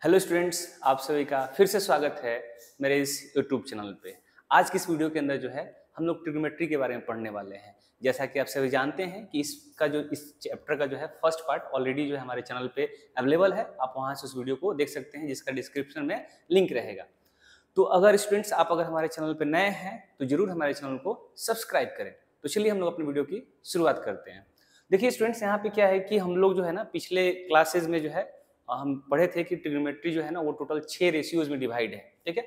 Hello students, आप सभी का फिर से स्वागत है मेरे इस यूट्यूब चैनल पे। आज की इस वीडियो के अंदर जो है हम लोग ट्रिग्नोमेट्री के बारे में पढ़ने वाले हैं। जैसा कि आप सभी जानते हैं कि इस चैप्टर का जो है फर्स्ट पार्ट ऑलरेडी जो है हमारे चैनल पे अवेलेबल है। आप वहाँ से उस वीडियो को देख सकते हैं जिसका डिस्क्रिप्शन में लिंक रहेगा। तो अगर स्टूडेंट्स आप अगर हमारे चैनल पर नए हैं तो जरूर हमारे चैनल को सब्सक्राइब करें। तो चलिए हम लोग अपनी वीडियो की शुरुआत करते हैं। देखिए स्टूडेंट्स, यहाँ पे क्या है कि हम लोग जो है ना पिछले क्लासेज में जो है हम पढ़े थे कि ट्रिग्नोमेट्री जो है ना वो टोटल 6 रेशियोज में डिवाइड है। ठीक है,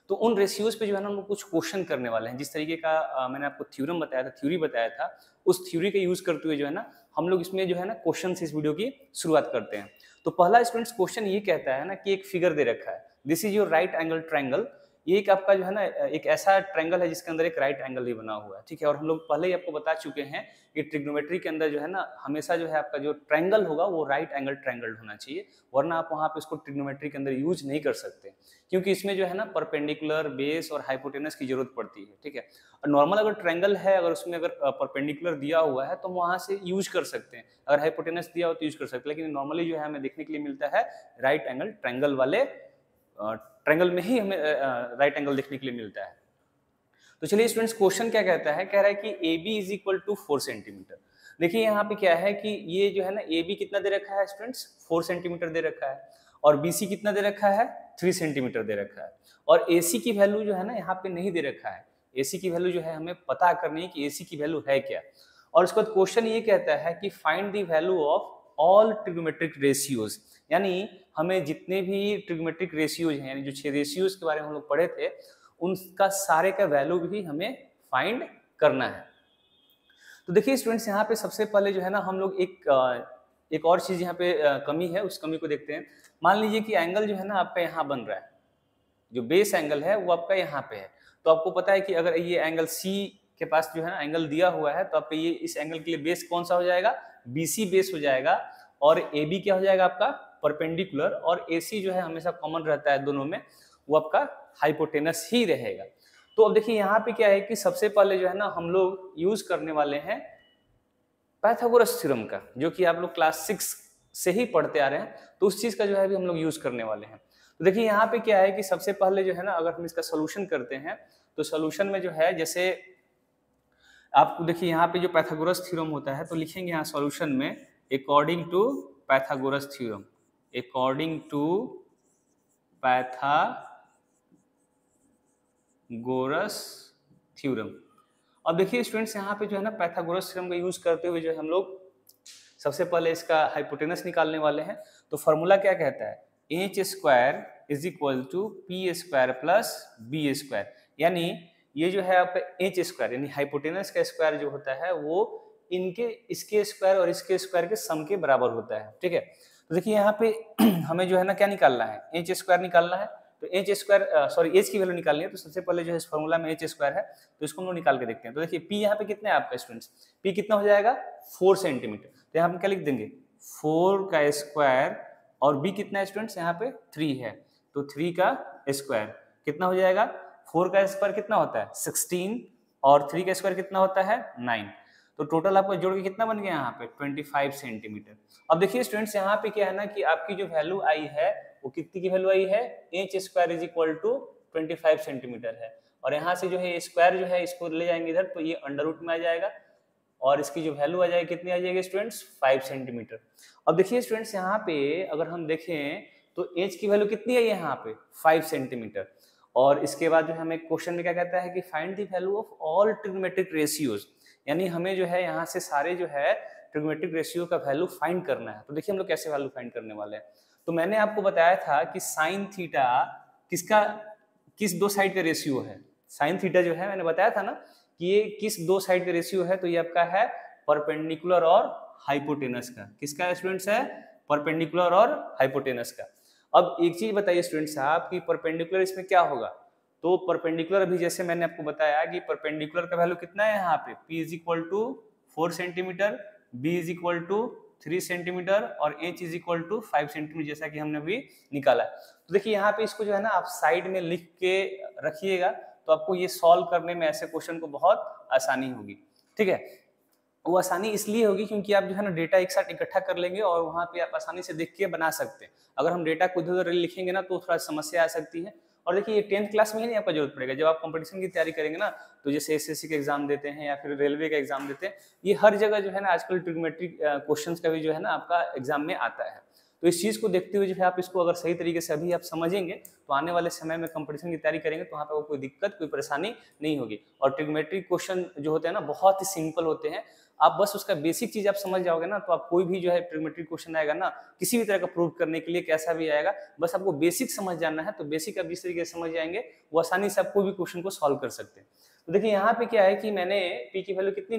तो उन रेशियोज पे जो है ना हम लोग कुछ क्वेश्चन करने वाले हैं। जिस तरीके का मैंने आपको थ्योरम बताया था, थ्योरी बताया था, उस थ्योरी का यूज करते हुए जो है ना हम लोग इसमें जो है ना क्वेश्चन से इस वीडियो की शुरुआत करते हैं। तो पहला स्टूडेंट्स क्वेश्चन ये कहता है ना कि एक फिगर दे रखा है, this is your right angle triangle. ये एक आपका जो है ना एक ऐसा ट्रायंगल है जिसके अंदर एक राइट एंगल ही बना हुआ है। ठीक है, और हम लोग पहले ही आपको बता चुके हैं कि ट्रिग्नोमेट्री के अंदर जो है ना हमेशा जो है आपका जो ट्रायंगल होगा वो राइट एंगल ट्रायंगल होना चाहिए, वरना आप वहाँ पे इसको ट्रिग्नोमेट्री के अंदर यूज नहीं कर सकते, क्योंकि इसमें जो है ना परपेंडिकुलर, बेस और हाइपोटेनस की जरूरत पड़ती है। ठीक है, और नॉर्मल अगर ट्रायंगल है, अगर उसमें अगर परपेंडिकुलर दिया हुआ है तो वहाँ से यूज कर सकते हैं, अगर हाइपोटेनस दिया हो तो यूज कर सकते हैं, लेकिन नॉर्मली जो है हमें देखने के लिए मिलता है राइट एंगल ट्रायंगल वाले ट्रायंगल में ही हमें राइट एंगल देखने के लिए मिलता है। तो चलिए स्टूडेंट्स, क्वेश्चन क्या कहता है, कह रहा है कि AB is equal to 4 centimetre. देखिए यहाँ पे क्या है कि ये जो है ना AB कितना दे रखा है स्टूडेंट्स, 4 सेंटीमीटर दे रखा है, और BC कितना दे रखा है, 3 सेंटीमीटर दे रखा है, और AC की वैल्यू जो है ना यहाँ पे नहीं दे रखा है। AC की वैल्यू जो है हमें पता करनी है कि AC की वैल्यू है क्या। और उसके बाद क्वेश्चन ये कहता है कि find the value of all trigonometric ratios, यानी हमें जितने भी ट्रिग्नोमेट्रिक रेशियोज हैं, यानी जो 6 रेशियोज के बारे में हम लोग पढ़े थे, उनका सारे का वैल्यू भी हमें फाइंड करना है। तो देखिए स्टूडेंट्स, यहाँ पे सबसे पहले जो है ना हम लोग एक और चीज यहाँ पे कमी है, उस कमी को देखते हैं। मान लीजिए कि एंगल जो है ना आपका यहाँ बन रहा है, जो बेस एंगल है वो आपका यहाँ पे है। तो आपको पता है कि अगर ये एंगल सी के पास जो है ना एंगल दिया हुआ है, तो आपका ये इस एंगल के लिए बेस कौन सा हो जाएगा, BC बेस हो जाएगा, और AB क्या हो जाएगा आपका परपेंडिकुलर, और AC जो है हमेशा कॉमन रहता है दोनों में, वो आपका हाइपोटेनस ही रहेगा। तो अब देखिए यहाँ पे क्या है कि सबसे पहले जो है ना हम लोग यूज करने वाले हैं पाइथागोरस थ्योरम का, जो कि आप लोग क्लास 6 से ही पढ़ते आ रहे हैं। तो उस चीज का जो है अभी हम लोग यूज करने वाले हैं। तो देखिए यहाँ पे क्या है कि सबसे पहले जो है ना अगर हम इसका सोल्यूशन करते हैं, तो सोल्यूशन में जो है जैसे आपको देखिए यहाँ पे जो पाइथागोरस थ्योरम होता है, तो लिखेंगे यहाँ सॉल्यूशन में according to Pythagoras theorem, according to Pythagoras theorem. अब देखिए स्टूडेंट्स, यहाँ पे जो है ना पाइथागोरस थ्योरम का यूज करते हुए जो है हम लोग सबसे पहले इसका हाइपोटेनस निकालने वाले हैं। तो फॉर्मूला क्या कहता है, H square is equal to P square plus B square, यानी ये जो है आपका एच स्क्वायर यानी हाइपोटेनस का स्क्वायर जो होता है वो इनके इसके स्क्वायर और इसके स्क्वायर के सम के बराबर होता है। ठीक है, तो देखिए यहाँ पे हमें जो है ना क्या निकालना है, एच स्क्वायर निकालना है। तो एच स्क्वायर सॉरी एच की वैल्यू निकालनी है, तो सबसे पहले जो है इस फॉर्मूला में एच स्क्वायर है, तो इसको हम लोग निकाल के देखते हैं। तो देखिए पी यहाँ पे कितना है आपका स्टूडेंट्स, पी कितना हो जाएगा 4 सेंटीमीटर। तो यहाँ पे क्या लिख देंगे 4 का स्क्वायर, और बी कितना है स्टूडेंट्स यहाँ पे 3 है, तो 3 का स्क्वायर कितना हो जाएगा, 4 का स्क्वायर कितना होता है 16, और 3 का स्क्वायर कितना होता है 9। तो टोटल आपको जोड़ के कितना बन गया यहाँ पे 25 सेंटीमीटर। अब देखिए स्टूडेंट्स, यहाँ पे क्या है ना कि आपकी जो वैल्यू आई है वो कितनी की वैल्यू आई है, H square is equal to 25 centimetre है, और यहाँ से जो है स्क्वायर जो है इसको ले जाएंगे इधर, तो ये अंडर रूट में आ जाएगा, और इसकी जो वैल्यू आ जाएगी कितनी आ जाएगी स्टूडेंट्स 5 सेंटीमीटर। अब देखिए स्टूडेंट्स, यहाँ पे अगर हम देखें तो एच की वैल्यू कितनी है यहाँ पे 5 सेंटीमीटर, और इसके बाद जो हमें क्वेश्चन में क्या कहता है कि find the value of all trigonometric ratios, यानी हमें जो है यहाँ से सारे जो है ट्रिग्नोमेट्रिक रेशियो का वैल्यू फाइंड करना है। तो देखिए हम लोग कैसे वैल्यू फाइंड करने वाले हैं। तो मैंने आपको बताया था कि साइन थीटा किस दो साइड का रेशियो है, साइन थीटा जो है मैंने बताया था ना कि ये किस दो साइड का रेशियो है, तो ये आपका है परपेंडिकुलर और हाइपोटेनस का। किसका स्टूडेंट्स है, परपेंडिकुलर और हाइपोटेनस का। अब एक चीज बताइए स्टूडेंट साहब कि परपेंडिकुलर इसमें क्या होगा, तो परपेंडिकुलर अभी जैसे मैंने आपको बताया कि परपेंडिकुलर का वैल्यू कितना है यहाँ पे, P is equal to 4 centimetre, B is equal to 3 centimetre, और H is equal to 5 centimetre, जैसा कि हमने अभी निकाला। तो देखिए यहाँ पे इसको जो है ना आप साइड में लिख के रखिएगा, तो आपको ये सॉल्व करने में ऐसे क्वेश्चन को बहुत आसानी होगी। ठीक है, वो आसानी इसलिए होगी क्योंकि आप जो है ना डेटा एक साथ इकट्ठा कर लेंगे और वहाँ पे आप आसानी से देख के बना सकते हैं। अगर हम डेटा को इधर-उधर लिखेंगे ना तो थोड़ा समस्या आ सकती है। और देखिए ये 10th क्लास में ही नहीं आपको जरूरत पड़ेगा, जब आप कंपटीशन की तैयारी करेंगे ना, तो जैसे एसएससी का एग्जाम देते हैं या फिर रेलवे का एग्जाम देते हैं, ये हर जगह जो है ना आजकल ट्रिग्नोमेट्री क्वेश्चंस का भी जो है ना आपका एग्जाम में आता है। तो इस चीज़ को देखते हुए जो है आप इसको अगर सही तरीके से अभी आप समझेंगे तो आने वाले समय में कंपटीशन की तैयारी करेंगे तो वहाँ पे कोई दिक्कत, कोई परेशानी नहीं होगी। और ट्रिग्नोमेट्री क्वेश्चन जो होते हैं ना बहुत ही सिंपल होते हैं। आप बस उसका बेसिक चीज आप समझ जाओगे ना तो आप कोई भी जो है ट्रिग्नोमेट्री क्वेश्चन आएगा ना, किसी भी तरह का प्रूव करने के लिए कैसा भी आएगा, बस आपको बेसिक समझ जाना है। तो बेसिक आप जिस तरीके से समझ जाएंगे वो आसानी से आप कोई भी क्वेश्चन को सॉल्व कर सकते हैं। तो देखिए यहाँ पे क्या है कि मैंने पी की वैल्यू कितनी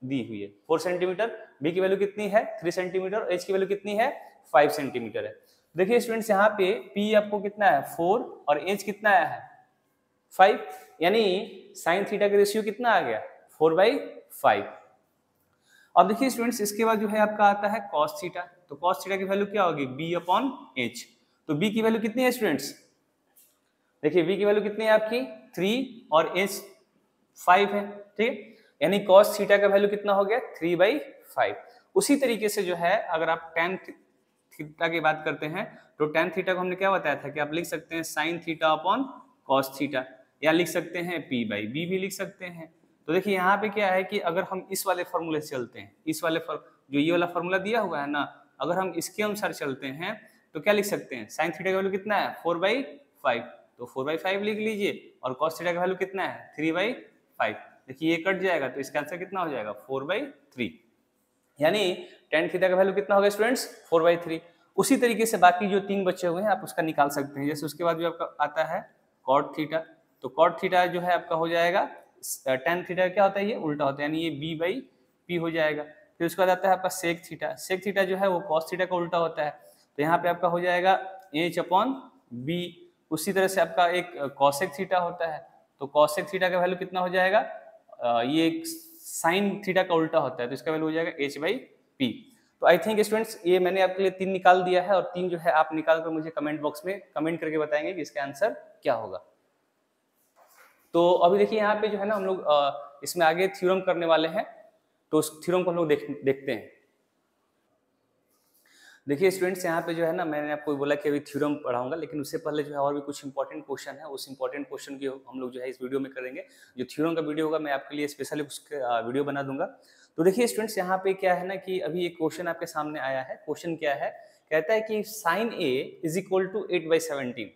दी हुई है 4 सेंटीमीटर, बी की वैल्यू कितनी है 3 सेंटीमीटर, और एच की वैल्यू कितनी है 5 सेंटीमीटर है। देखिए स्टूडेंट्स यहाँ पे पी आपको कितना है 4 और एच कितना आया है 5, यानी साइन थीटा का रेशियो कितना आ गया 4/5। अब देखिए स्टूडेंट्स इसके बाद जो है आपका आता है cos थीटा। तो cos थीटा की वैल्यू क्या होगी b/h। तो b की वैल्यू कितनी है स्टूडेंट्स, देखिए b की वैल्यू कितनी है आपकी 3 और h 5 है, ठीक है, यानी cos थीटा का वैल्यू कितना हो गया 3/5। उसी तरीके से जो है अगर आप tan थीटा की बात करते हैं तो tan थीटा को हमने क्या बताया था कि आप लिख सकते हैं sin theta upon cos theta, या लिख सकते हैं p/b भी लिख सकते हैं। तो देखिए यहाँ पे क्या है कि अगर हम इस वाले फॉर्मूले से चलते हैं, इस वाले जो ये वाला फॉर्मूला दिया हुआ है ना, अगर हम इसके अनुसार चलते हैं तो क्या लिख सकते हैं साइन थीटा का वैल्यू कितना है 4/5, तो 4/5 लिख लीजिए, और cos थीटा का वैल्यू कितना है 3/5। देखिए ये कट जाएगा तो इसका आंसर कितना हो जाएगा 4/3, यानी tan थीटा का वैल्यू कितना हो गया स्टूडेंट्स 4/3। उसी तरीके से बाकी जो 3 बचे हुए हैं आप उसका निकाल सकते हैं। जैसे उसके बाद जो आपका आता है cot थीटा, तो cot थीटा जो है आपका हो जाएगा tan थीटा क्या होता है ये उल्टा होता है, यानी ये b/p हो जाएगा। फिर उसके बाद आता है आपका sec थीटा, sec थीटा जो है वो cos थीटा का उल्टा होता है, तो यहाँ पे आपका हो जाएगा h/b। उसी तरह से आपका एक cosec थीटा होता है, तो cosec थीटा का वैल्यू कितना हो जाएगा, ये sin थीटा का उल्टा होता है, तो इसका वैल्यू हो जाएगा h/p। तो आई थिंक स्टूडेंट्स ये मैंने आपके लिए 3 निकाल दिया है, और 3 जो है आप निकाल कर मुझे कमेंट बॉक्स में कमेंट करके बताएंगे कि इसका आंसर क्या होगा। तो अभी देखिए यहाँ पे जो है ना हम लोग इसमें आगे थ्योरम करने वाले हैं, तो उस थ्योरम को हम लोग देखते हैं। देखिए स्टूडेंट्स यहाँ पे जो है ना मैंने आपको बोला कि अभी थ्योरम पढ़ाऊंगा, लेकिन उससे पहले जो है और भी कुछ इंपॉर्टेंट क्वेश्चन है, उस इंपॉर्टेंट क्वेश्चन की हम लोग जो है इस वीडियो में करेंगे। जो थ्योरम का वीडियो होगा मैं आपके लिए स्पेशली उसका वीडियो बना दूंगा। तो देखिए स्टूडेंट्स यहाँ पे क्या है ना कि अभी एक क्वेश्चन आपके सामने आया है। क्वेश्चन क्या है, कहता है कि sine a is equal to 8/17।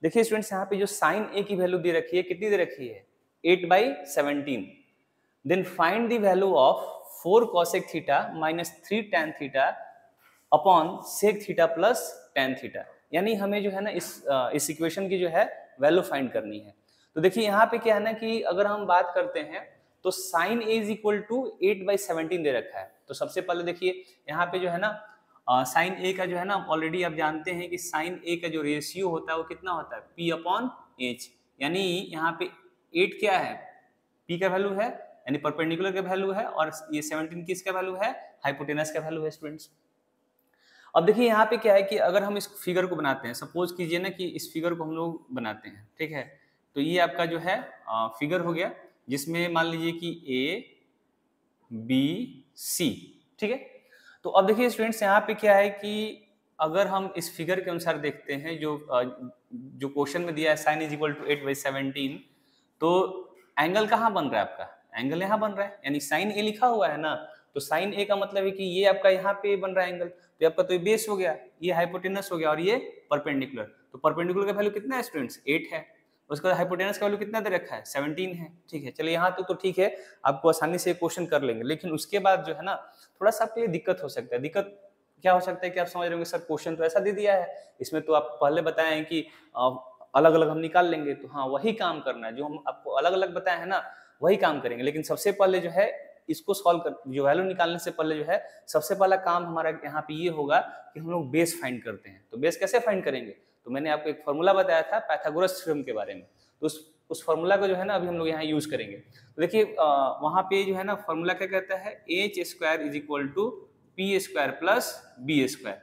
देखिए स्टूडेंट्स यहाँ पे जो साइन a की वैल्यू दे रखी है, कितनी दे रखी है 8/17। Then find the value of 4 cosec theta minus 3 tan theta upon sec theta plus tan theta, यानी हमें जो है ना इस इक्वेशन की जो है वैल्यू फाइंड करनी है। तो देखिए यहाँ पे क्या है ना कि अगर हम बात करते हैं तो sine a is equal to 8/17 दे रखा है। तो सबसे पहले देखिए यहाँ पे जो है ना साइन a का जो है ना ऑलरेडी आप जानते हैं कि साइन a का जो रेशियो होता है वो कितना होता है p/h, यानी यहाँ पे 8 क्या है p का वैल्यू है, यानी परपेंडिकुलर का वैल्यू है, और ये 17 किसका वैल्यू है हाइपोटेनस का वैल्यू है स्टूडेंट्स। अब देखिए यहाँ पे क्या है कि अगर हम इस फिगर को बनाते हैं, सपोज कीजिए ना कि इस फिगर को हम लोग बनाते हैं, ठीक है, तो ये आपका जो है फिगर हो गया जिसमें मान लीजिए कि A B C, ठीक है। तो अब देखिए स्टूडेंट्स यहाँ पे क्या है कि अगर हम इस फिगर के अनुसार देखते हैं जो क्वेश्चन में दिया है साइन इज इक्वल टू 8/17, तो एंगल कहाँ बन रहा है आपका, एंगल यहाँ बन रहा है, यानी साइन ए लिखा हुआ है ना, तो साइन ए का मतलब है कि ये आपका यहाँ पे बन रहा है एंगल, तो आपका तो ये बेस हो गया, ये हाइपोटेनस हो गया, और ये परपेंडिकुलर। तो परपेंडिकुलर का वैल्यू कितना है स्टूडेंट्स 8 है, उसके बाद हाइपोटेनस का वैल्यू कितना दे रखा है 17 है, ठीक है। चलिए यहाँ तो ठीक है, आपको आसानी से क्वेश्चन कर लेंगे, लेकिन उसके बाद जो है ना थोड़ा सा आपके लिए दिक्कत हो सकता है। दिक्कत क्या हो सकता है कि आप समझ रहे होंगे सर क्वेश्चन तो ऐसा दे दिया है, इसमें तो आप पहले बताए हैं कि अलग अलग हम निकाल लेंगे, तो हाँ वही काम करना है जो हम आपको अलग अलग बताए हैं ना, वही काम करेंगे। लेकिन सबसे पहले जो है इसको सॉल्व कर, जो वैल्यू निकालने से पहले जो है सबसे पहला काम हमारा यहाँ पे ये होगा कि हम लोग बेस फाइंड करते हैं। तो बेस कैसे फाइंड करेंगे, तो मैंने आपको एक फॉर्मूला बताया था पाइथागोरस थ्योरम के बारे में, तो उस फॉर्मूला को जो है ना अभी हम लोग यहाँ यूज करेंगे। तो देखिए वहाँ पे जो है ना फॉर्मूला क्या कहता है h² is equal to p² plus b²,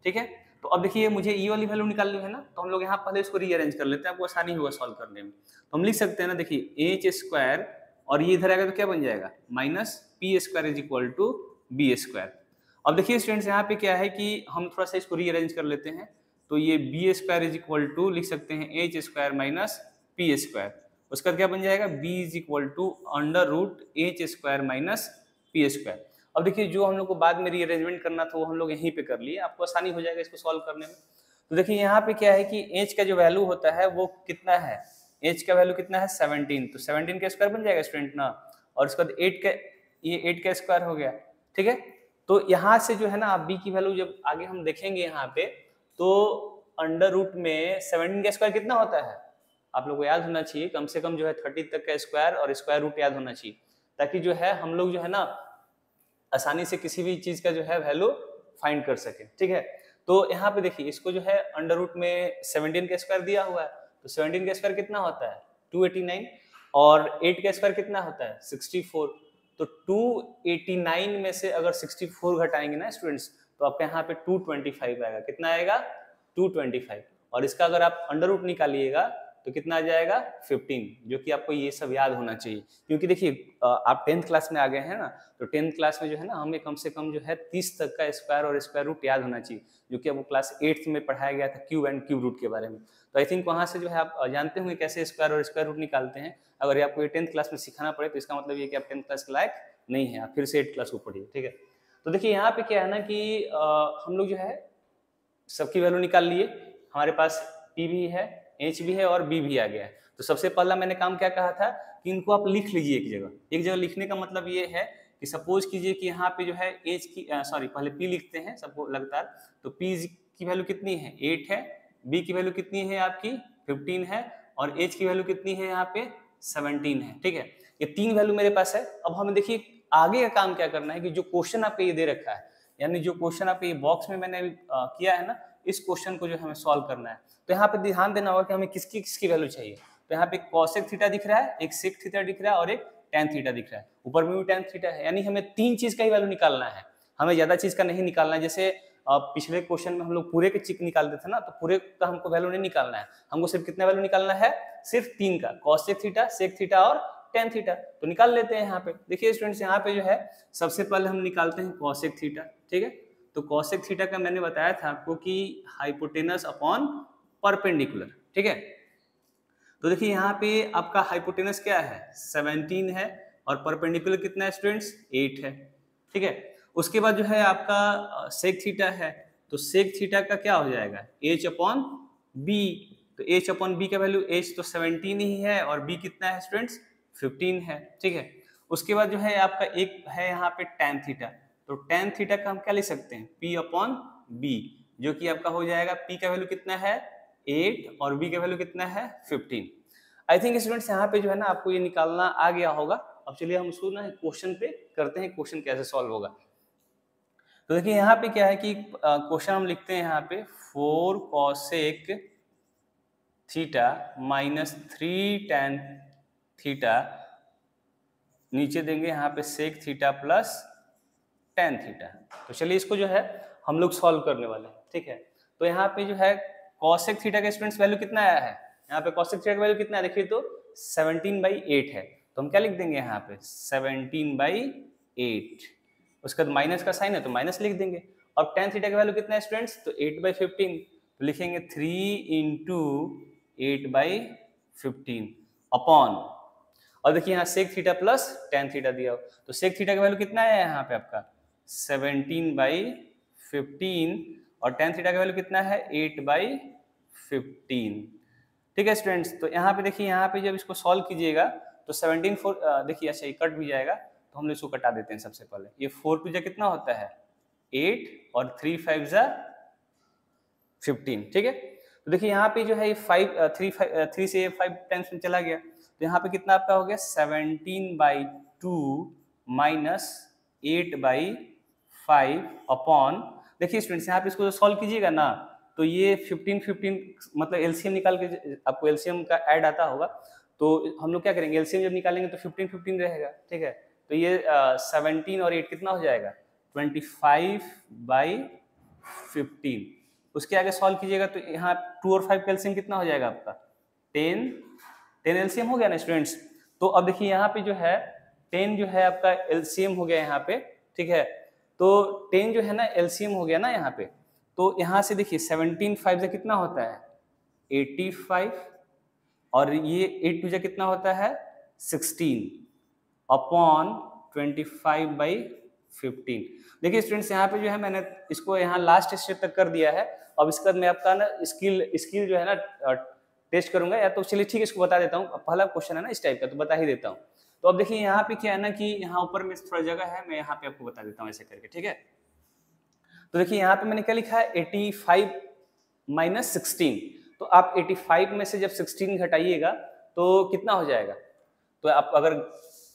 ठीक है। तो अब देखिए मुझे ये वाली वैल्यू निकालनी है ना, तो हम लोग यहाँ पहले इसको रीअरेंज कर लेते हैं, आपको आसानी होगा सॉल्व करने में। तो हम लिख सकते हैं ना, देखिए h² और ये इधर आएगा तो क्या बन जाएगा minus P square is equal to B square. अब देखिए स्टूडेंट्स यहाँ पे क्या है कि हम थोड़ा सा इसको रीअरेंज कर लेते हैं, तो ये B square is equal to लिख सकते हैं H square minus P square, उसका क्या बन जाएगा B is equal to under root H square minus P square. अब देखिए जो हम लोग को बाद में रीअरेंजमेंट करना था वो हम लोग यहीं पे कर लिए, आपको आसानी हो जाएगा इसको सॉल्व करने में। तो देखिए यहाँ पे क्या है कि h का जो वैल्यू होता है वो कितना है, h का वैल्यू कितना है 17, तो 17 का स्क्वायर बन जाएगा स्टूडेंट ना, और उसके बाद 8 का, ये 8 का स्क्वायर हो गया, ठीक है। तो यहाँ से जो है ना आप b की वैल्यू जब आगे हम देखेंगे यहाँ पे, तो अंडर रूट में 17 का स्क्वायर कितना होता है आप लोग को याद होना चाहिए, कम से कम जो है 30 तक का स्क्वायर और स्क्वायर रूट याद होना चाहिए, ताकि जो है हम लोग जो है ना आसानी से किसी भी चीज का जो है वैल्यू फाइंड कर सके, ठीक है। तो यहाँ पे देखिए इसको जो है अंडर रूट में 17 का स्क्वायर दिया हुआ है, तो 17 का स्क्वायर कितना होता है 289, और 8 का स्क्वायर कितना होता है 64, तो 289 में से अगर 64 घटाएंगे ना स्टूडेंट्स तो आपके यहाँ पे 225 आएगा, कितना आएगा 225, और इसका अगर आप अंडर रूट निकालिएगा तो कितना आ जाएगा 15, जो कि आपको ये सब याद होना चाहिए, क्योंकि देखिए आप 10th क्लास में आ गए हैं ना, तो 10th क्लास में जो है ना हमें कम से कम जो है 30 तक का स्क्वायर और स्क्वायर रूट याद होना चाहिए, जो कि आपको क्लास 8th में पढ़ाया गया था क्यूब एंड क्यूब रूट के बारे में। तो आई थिंक वहाँ से जो है आप जानते होंगे कैसे स्क्वायर और स्क्वायर रूट निकालते हैं। अगर आपको ये 10th क्लास में सिखाना पड़े तो इसका मतलब ये कि आप 10th क्लास के लायक नहीं है, आप फिर से 8th क्लास को पढ़िए, ठीक है। तो देखिए यहाँ पे क्या है ना कि हम लोग जो है सबकी वैल्यू निकाल लिए, हमारे पास P भी है, H भी है और B भी आ गया है। तो सबसे पहला मैंने काम क्या कहा था कि इनको आप लिख लीजिए एक जगह लिखने का मतलब ये है कि सपोज कीजिए कि यहाँ पे जो है H की पहले P लिखते हैं सबको लगातार, तो P की वैल्यू कितनी है 8 है, B की वैल्यू कितनी है आपकी 15 है, और H की वैल्यू कितनी है यहाँ पे 17 है, ठीक है। ये तीन वैल्यू मेरे पास है। अब हमें देखिए आगे का काम क्या करना है कि जो क्वेश्चन आपको ये दे रखा है, यानी जो क्वेश्चन आपको ये बॉक्स में मैंने किया है ना, इस क्वेश्चन को जो हमें सॉल्व करना है। तो यहाँ पे ध्यान देना होगा कि हमें किसकी किसकी वैल्यू चाहिए। तो यहाँ पे कॉसेक थीटा दिख रहा है, एक सेक थीटा दिख रहा है और एक टेन थीटा दिख रहा है, ऊपर में भी टेन थीटा है, यानी हमें तीन चीज का ही वैल्यू निकालना है, हमें ज्यादा चीज का नहीं निकालना है। जैसे पिछले क्वेश्चन में हम लोग पूरे के चिक निकालते थे ना, तो पूरे का हमको वैल्यू नहीं निकालना है, हमको सिर्फ कितना वैल्यू निकालना है, सिर्फ तीन का, कॉसेक थीटा, सेक थीटा और टेन थीटा। तो निकाल लेते हैं यहाँ पे। देखिए स्टूडेंट्स यहाँ पे जो है सबसे पहले हम निकालते हैं कॉसेक थीटा, ठीक है। तो कॉसेक थीटा का मैंने बताया था आपको कि हाइपोटेनस अपॉन परपेंडिकुलर, ठीक है। तो देखिए यहाँ पे आपका हाइपोटेनस क्या है 17 है और परपेंडिकुलर कितना है स्टूडेंट्स 8 है, ठीक है। उसके बाद जो है आपका सेक थीटा है, तो सेक थीटा का क्या हो जाएगा h अपॉन बी, तो h अपॉन बी का वैल्यू h तो 17 ही है और b कितना है स्टूडेंट्स 15 है, ठीक है। उसके बाद जो है आपका एक है यहाँ पे tan थीटा, तो tan थीटा का हम क्या लिख सकते हैं p अपॉन b, जो कि आपका हो जाएगा p का वैल्यू कितना है 8 और b का वैल्यू कितना है 15। आई थिंक स्टूडेंट्स यहाँ पे जो है ना आपको ये निकालना आ गया होगा। अब चलिए हम उसको ना क्वेश्चन पे करते हैं, क्वेश्चन कैसे सॉल्व होगा। तो देखिए यहाँ पे क्या है कि क्वेश्चन हम लिखते हैं यहाँ पे 4 cosec theta minus 3 tan theta, नीचे देंगे यहाँ पे sec theta plus tan theta. तो चलिए इसको जो है हम लोग सॉल्व करने वाले हैं, ठीक है। तो यहाँ पे जो है कॉसेक थीटा का स्टूडेंट्स वैल्यू कितना आया है, यहाँ पे कॉसेक थीटा का वैल्यू कितना है देखिए तो 17/8 है, तो हम क्या लिख देंगे यहाँ पे 17/8, उसके बाद माइनस का साइन है तो माइनस लिख देंगे। और tan थीटा का वैल्यू कितना है स्टूडेंट्स तो 8/15, तो लिखेंगे 3 × 8/15 अपॉन, और देखिए यहाँ sec theta plus tan theta दिया हो, तो सेक थीटा का वैल्यू कितना है यहाँ पे आपका 17/15 और tan थीटा का वैल्यू कितना है 8/15, ठीक है स्टूडेंट्स। तो यहाँ पे देखिए यहाँ पे जब इसको सॉल्व कीजिएगा तो 17 देखिए अच्छा ये कट भी जाएगा, तो हम लोग इसको कटा देते हैं सबसे पहले। ये 4 2 कितना होता है 8 और 3 5 15, ठीक है। तो देखिए यहाँ पे जो है ये 3 से 5 टाइम्स में चला गया, तो यहाँ पे कितना आपका हो गया 17/2 माइनस 8/5 अपॉन, देखिए स्टूडेंट्स यहाँ पे इसको सॉल्व कीजिएगा ना, तो ये 15 मतलब एलसीएम निकाल के, आपको एलसीएम का ऐड आता होगा, तो हम लोग क्या करेंगे एलसीएम जब निकालेंगे तो 15 रहेगा, ठीक है। तो ये 17 और 8 कितना हो जाएगा 25/15। उसके आगे सॉल्व कीजिएगा तो यहाँ 2 और 5 का एलसीएम कितना हो जाएगा आपका 10 एलसीएम हो गया ना स्टूडेंट्स। तो अब देखिए यहाँ पे जो है 10 जो है आपका एलसीएम हो गया यहाँ पे, ठीक है। तो 10 जो है ना एलसीएम हो गया ना यहाँ पे, तो यहाँ से देखिए 17 5 से कितना होता है 85, और ये 8 टू जा कितना होता है 16 अपॉन 25/15। देखिए स्टूडेंट्स यहाँ पे जो है मैंने इसको यहाँ लास्ट स्टेप तक कर दिया है। अब इसके बाद मैं आपका ना स्किल जो है ना टेस्ट करूंगा, या तो चलिए ठीक है इसको बता देता हूँ। पहला क्वेश्चन है ना इस टाइप का, तो बता ही देता हूँ। तो अब देखिए यहाँ पे क्या है ना कि यहाँ ऊपर में थोड़ा जगह है, मैं यहाँ पे आपको बता देता हूँ ऐसे करके, ठीक है। तो देखिए यहाँ पे मैंने क्या लिखा है 85 - 16। तो आप 85 में से जब 16 घटाइएगा तो कितना हो जाएगा। तो आप अगर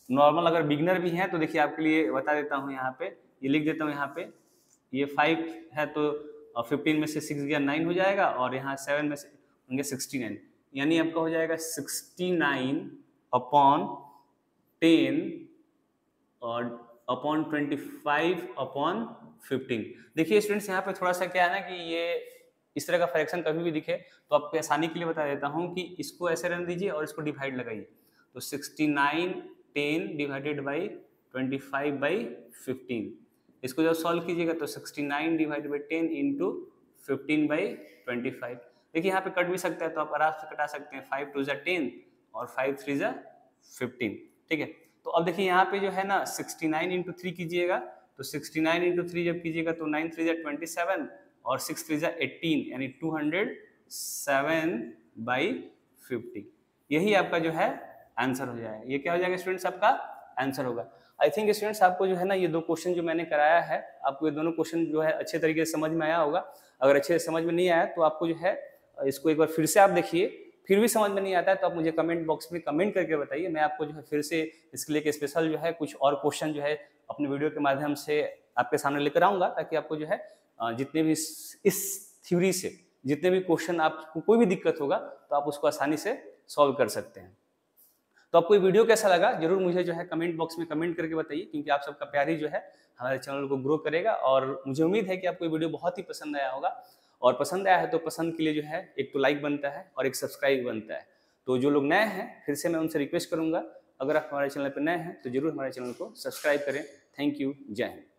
नॉर्मल अगर बिगनर भी हैं तो देखिए आपके लिए बता देता हूँ, यहाँ पे ये लिख देता हूँ। यहाँ पे ये 5 है तो 15 में से 6 गया 9 हो जाएगा, और यहाँ 7 में से होंगे 69, यानी आपका हो जाएगा 69 अपॉन 10 और अपॉन 25 अपॉन 15। देखिए स्टूडेंट्स यहाँ पे थोड़ा सा क्या है ना कि ये इस तरह का फ्रैक्शन कभी भी दिखे तो आपको आसानी के लिए बता देता हूँ कि इसको ऐसे रहने दीजिए और इसको डिवाइड लगाइए। तो 69 10 डिवाइडेड बाई 25/15, इसको जब सॉल्व कीजिएगा तो 69 डिवाइडेड बाई 10 इंटू 15/25। देखिए यहाँ पे कट भी सकता है तो आप आराम से कटा सकते हैं। 5 2 = 10 और 5 3 = 15, ठीक है। तो अब देखिए यहाँ पे जो है ना 69 इंटू 3 कीजिएगा, तो 69 इंटू 3 जब कीजिएगा तो 9 3 = 27 और 6 3 = 18, यानी 207/50। यही आपका जो है आंसर हो जाएगा। ये क्या हो जाएगा स्टूडेंट्स, आपका आंसर होगा। आई थिंक स्टूडेंट्स आपको जो है ना ये दो क्वेश्चन जो मैंने कराया है, आपको ये दोनों क्वेश्चन जो है अच्छे तरीके से समझ में आया होगा। अगर अच्छे से समझ में नहीं आया तो आपको जो है इसको एक बार फिर से आप देखिए, फिर भी समझ में नहीं आता है तो आप मुझे कमेंट बॉक्स में कमेंट करके बताइए। मैं आपको जो है फिर से इसके लिए स्पेशल जो है कुछ और क्वेश्चन जो है अपने वीडियो के माध्यम से आपके सामने लेकर आऊँगा, ताकि आपको जो है जितने भी इस थ्योरी से जितने भी क्वेश्चन आपको कोई भी दिक्कत होगा तो आप उसको आसानी से सॉल्व कर सकते हैं। तो आपको ये वीडियो कैसा लगा जरूर मुझे जो है कमेंट बॉक्स में कमेंट करके बताइए, क्योंकि आप सबका प्यार ही जो है हमारे चैनल को ग्रो करेगा। और मुझे उम्मीद है कि आपको ये वीडियो बहुत ही पसंद आया होगा, और पसंद आया है तो पसंद के लिए जो है एक तो लाइक बनता है और एक सब्सक्राइब बनता है। तो जो लोग नए हैं फिर से मैं उनसे रिक्वेस्ट करूंगा, अगर आप हमारे चैनल पर नए हैं तो जरूर हमारे चैनल को सब्सक्राइब करें। थैंक यू, जय हिंद।